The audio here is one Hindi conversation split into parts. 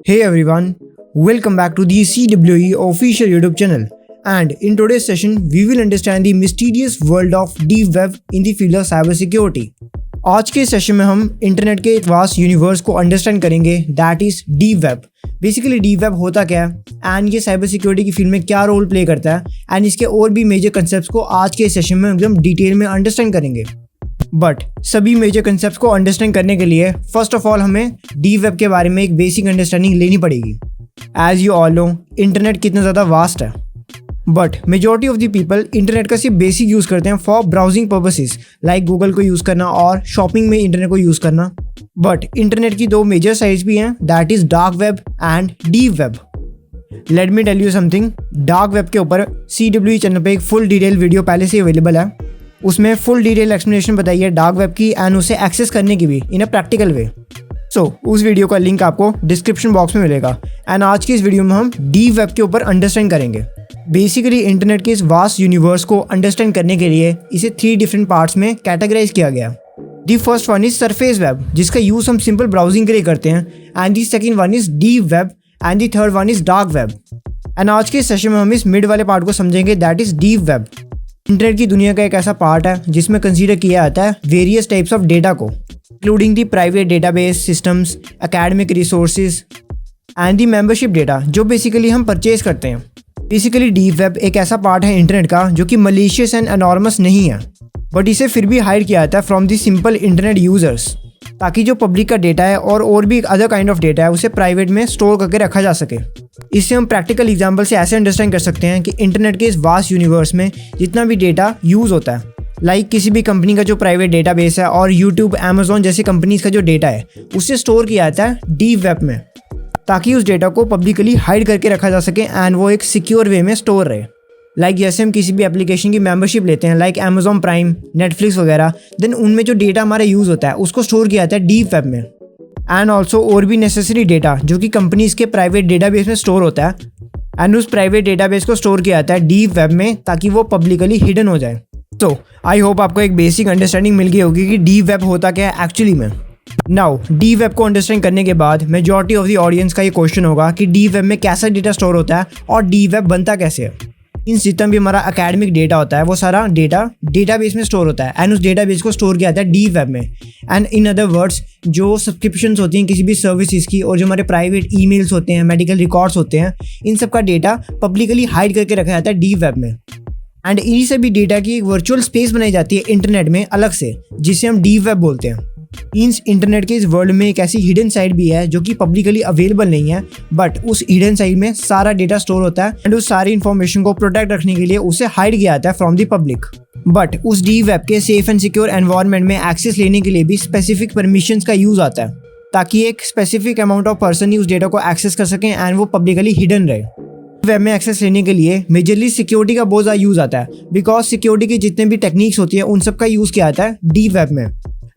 Hey everyone, welcome back to the CWE official YouTube channel. And in today's session, we will understand the mysterious world of deep web in the field of cybersecurity. आज के सेशन में हम इंटरनेट के एक वास्ट यूनिवर्स को अंडरस्टैंड करेंगे, that is deep web. Basically deep web होता क्या है एंड ये साइबर सिक्योरिटी की फील्ड में क्या रोल प्ले करता है एंड इसके और भी मेजर कंसेप्ट्स को आज के सेशन में एकदम डिटेल में अंडरस्टैंड करेंगे. बट सभी मेजर कंसेप्ट्स को अंडरस्टैंड करने के लिए फर्स्ट ऑफ ऑल हमें डीप वेब के बारे में एक बेसिक अंडरस्टैंडिंग लेनी पड़ेगी. As you all know internet कितना ज़्यादा वास्ट है, but majority of the people internet का सिर्फ बेसिक यूज़ करते हैं for browsing purposes like Google को यूज़ करना और शॉपिंग में इंटरनेट को यूज़ करना. बट इंटरनेट की दो मेजर साइड्स भी हैं, that is dark web and deep web. Let me tell you something. Dark web के ऊपर CWE चैनल पे एक फुल डिटेल वीडियो पहले से अवेलेबल है. उसमें फुल डिटेल एक्सप्लेनेशन बताई है डार्क वेब की एंड उसे एक्सेस करने की भी इन अ प्रैक्टिकल वे. सो उस वीडियो का लिंक आपको डिस्क्रिप्शन बॉक्स में मिलेगा. एंड आज की इस वीडियो में हम डीप वेब के ऊपर अंडरस्टैंड करेंगे. बेसिकली इंटरनेट के इस वास्ट यूनिवर्स को अंडरस्टैंड करने के लिए इसे 3 डिफरेंट पार्ट्स में कैटेगराइज किया गया. The first one is surface web, जिसका यूज़ हम सिंपल ब्राउजिंग के लिए करते हैं. And the second one is deep web and the third one is dark web. And आज के सेशन में हम इस मिड वाले पार्ट को समझेंगे, that is deep web. Internet की दुनिया का एक ऐसा पार्ट है जिसमें कंसीडर किया जाता है वेरियस टाइप्स ऑफ डेटा को, including the private database systems, academic resources and the membership data जो बेसिकली हम परचेज करते हैं. बेसिकली डीप वेब एक ऐसा पार्ट है इंटरनेट का जो कि मलिशियस एंड एनॉर्मस नहीं है, बट इसे फिर भी हाइड किया जाता है from the simple internet users, ताकि जो पब्लिक का डेटा है और भी अदर काइंड ऑफ डेटा है उसे प्राइवेट में स्टोर करके रखा जा सके. इससे हम प्रैक्टिकल एग्जांपल से ऐसे अंडरस्टैंड कर सकते हैं कि इंटरनेट के इस वास्ट यूनिवर्स में जितना भी डेटा यूज़ होता है, लाइक किसी भी कंपनी का जो प्राइवेट डेटाबेस है और यूट्यूब, अमेजोन जैसी कंपनीज का जो डेटा है उससे स्टोर किया जाता है डीप वेब में, ताकि उस डेटा को पब्लिकली हाइड करके रखा जा सके एंड वो एक सिक्योर वे में स्टोर रहे. लाइक जैसे हम किसी भी एप्लीकेशन की मेंबरशिप लेते हैं लाइक अमेजोन प्राइम, नेटफ्लिक्स वगैरह, देन उनमें जो डेटा हमारा यूज़ होता है उसको स्टोर किया जाता है डीप वेब में. एंड ऑल्सो और भी नेसेसरी डेटा जो कि कंपनीज के प्राइवेट डेटाबेस में स्टोर होता है एंड उस प्राइवेट डेटाबेस को स्टोर किया जाता है डीप वेब में, ताकि वो पब्लिकली हिडन हो जाए. तो आई होप आपको एक बेसिक अंडरस्टैंडिंग मिल गई होगी कि डीप वेब होता क्या है एक्चुअली में. नाउ डीप वेब को अंडरस्टैंड करने के बाद मेजॉरिटी ऑफ द ऑडियंस का ये क्वेश्चन होगा कि डीप वेब में कैसा डेटा स्टोर होता है और डीप वेब बनता कैसे है. इन जितना भी हमारा एकेडमिक डेटा होता है वो सारा डेटा डेटाबेस में स्टोर होता है एंड उस डेटाबेस को स्टोर किया जाता है डीप वेब में. एंड इन अदर वर्ड्स जो सब्सक्रिप्शंस होती हैं किसी भी सर्विसेज की और जो हमारे प्राइवेट ईमेल्स होते हैं, मेडिकल रिकॉर्ड्स होते हैं, इन सब का डेटा पब्लिकली हाइड करके रखा जाता है डीप वेब में. एंड इन्हीं सभी डेटा की एक वर्चुअल स्पेस बनाई जाती है इंटरनेट में अलग से, जिसे हम डीप वेब बोलते हैं. मीन्स इंटरनेट के इस वर्ल्ड में एक ऐसी हिडन साइड भी है जो कि पब्लिकली अवेलेबल नहीं है, बट उस हिडन साइड में सारा डेटा स्टोर होता है एंड उस सारी इन्फॉर्मेशन को प्रोटेक्ट रखने के लिए उसे हाइड किया जाता है फ्रॉम द पब्लिक. बट उस डीप वेब के सेफ एंड सिक्योर एनवायरनमेंट में एक्सेस लेने के लिए भी स्पेसिफिक परमिशंस का यूज आता है, ताकि एक स्पेसिफिक अमाउंट ऑफ पर्सन ही उस डेटा को एक्सेस कर सकें एंड वो पब्लिकली हिडन रहे. वेब में एक्सेस लेने के लिए मेजरली सिक्योरिटी का बहुत ज़्यादा यूज़ आता है, बिकॉज सिक्योरिटी की जितने भी टेक्निक्स होती है उन सब का यूज़ किया जाता है डीप वेब में.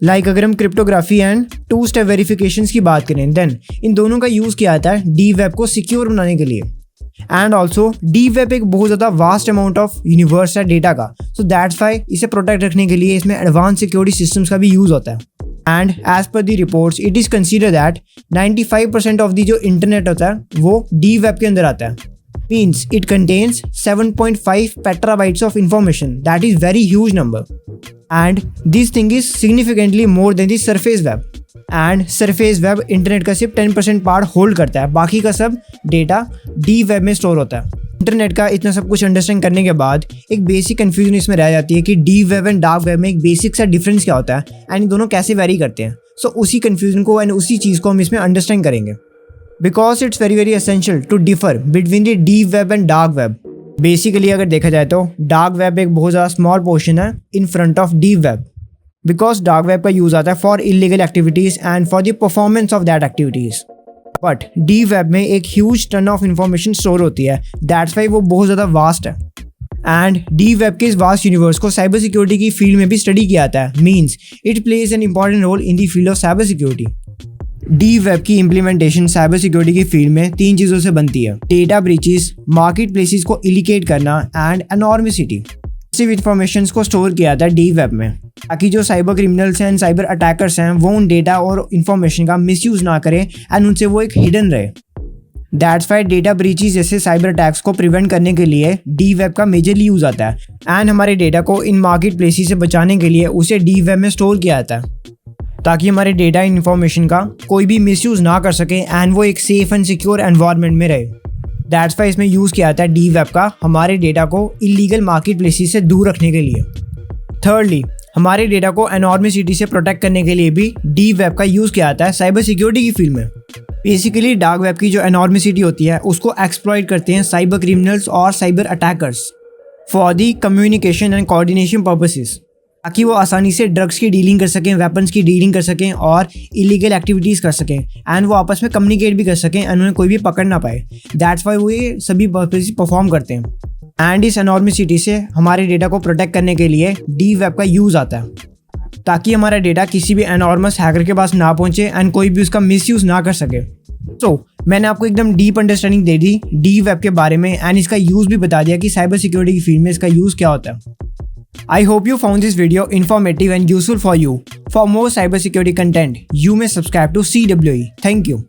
लाइक अगर हम क्रिप्टोग्राफी एंड 2 स्टेप वेरिफिकेशन की बात करें, देन इन दोनों का यूज़ किया जाता है डीप वेब को सिक्योर बनाने के लिए. एंड ऑल्सो डीप वेब एक बहुत ज़्यादा वास्ट अमाउंट ऑफ यूनिवर्स है डेटा का, सो दैट्स वाई इसे प्रोटेक्ट रखने के लिए इसमें एडवांस सिक्योरिटी सिस्टम्स का भी यूज़ होता है. And as per the reports it is consider that 95% of the जो इंटरनेट होता है वो डीप वेब के अंदर आता है. Means it contains 7.5 petabytes of information. That is very huge number. And this thing is significantly more than the surface web. And surface web internet का सिर्फ 10% पार्ट होल्ड करता है, बाकी का सब डेटा डीप वेब में स्टोर होता है. इंटरनेट का इतना सब कुछ अंडरस्टैंड करने के बाद एक बेसिक कन्फ्यूजन इसमें रह जाती है कि deep web and dark web में एक बेसिक सा डिफरेंस क्या होता है एंड दोनों कैसे वेरी करते हैं. सो उसी कन्फ्यूजन को एंड उसी चीज़ को हम इसमें अंडरस्टैंड करेंगे, because it's very essential to differ between the deep web and dark web. Basically अगर देखा जाए तो डार्क वेब एक बहुत ज़्यादा स्मॉल पोर्शन है in front of deep web, because dark web का यूज़ आता है for illegal activities and for the performance of that activities. But deep web में एक huge ton of information store होती है, दैट्स वाई वो बहुत ज़्यादा वास्ट है. एंड डीप वेब के इस वास्ट यूनिवर्स को साइबर सिक्योरिटी की फील्ड में भी स्टडी किया जाता है. Means it plays an important role in the field of cyber security. Deep web की इम्प्लीमेंटेशन साइबर सिक्योरिटी की फील्ड में 3 चीज़ों से बनती है: डेटा ब्रीचेस, मार्केट प्लेसेस को इलिकेट करना एंड एनॉर्मिसिटी. सिर्फ इन्फॉर्मेशन को स्टोर किया जाता है डीप वेब में, ताकि जो साइबर क्रिमिनल्स हैं, साइबर अटैकर्स हैं, वो उन डेटा और इन्फॉर्मेशन का मिसयूज़ ना करें एंड उनसे वो एक हिडन रहे. दैट्स वाई डेटा ब्रीचेस जैसे साइबर अटैक्स को प्रिवेंट करने के लिए डी वेब का मेजरली यूज़ आता है एंड हमारे डेटा को इन मार्केट प्लेसेस से बचाने के लिए उसे डी वेब में स्टोर किया जाता है ताकि हमारे डेटा इन्फॉर्मेशन का कोई भी मिसयूज़ ना कर सके एंड वो एक सेफ एंड सिक्योर एनवायरनमेंट में रहे। दैट्स वाई इसमें यूज़ किया जाता है डी वेब का हमारे डेटा को इलीगल मार्केट प्लेसेस से दूर रखने के लिए। थर्डली, हमारे डेटा को एनॉर्मिसिटी से प्रोटेक्ट करने के लिए भी डी वेब का यूज़ किया जाता है साइबर सिक्योरिटी की फील्ड में। बेसिकली डार्क वेब की जो एनॉर्मिसिटी होती है उसको एक्सप्लॉइट करते हैं साइबर क्रिमिनल्स और cyber attackers for the communication and coordination purposes, ताकि वो आसानी से ड्रग्स की डीलिंग कर सकें, वेपन्स की डीलिंग कर सकें और इलीगल एक्टिविटीज़ कर सकें एंड वो आपस में कम्युनिकेट भी कर सकें एंड उन्हें कोई भी पकड़ ना पाए। दैट्स वाई वो ये सभी पर्पसेस परफॉर्म करते हैं एंड इस एनॉर्मिसिटी से हमारे डेटा को प्रोटेक्ट करने के लिए डी वेब का यूज़ आता है ताकि हमारा डेटा किसी भी एनॉर्मस हैकर के पास ना पहुंचे एंड कोई भी उसका मिसयूज़ ना कर सके। मैंने आपको एकदम डीप अंडरस्टैंडिंग दे दी डी वेब के बारे में एंड इसका यूज़ भी बता दिया कि साइबर सिक्योरिटी की फील्ड में इसका यूज़ क्या होता है। I hope you found this video informative and useful for you. For more cybersecurity content, you may subscribe to CWE. Thank you.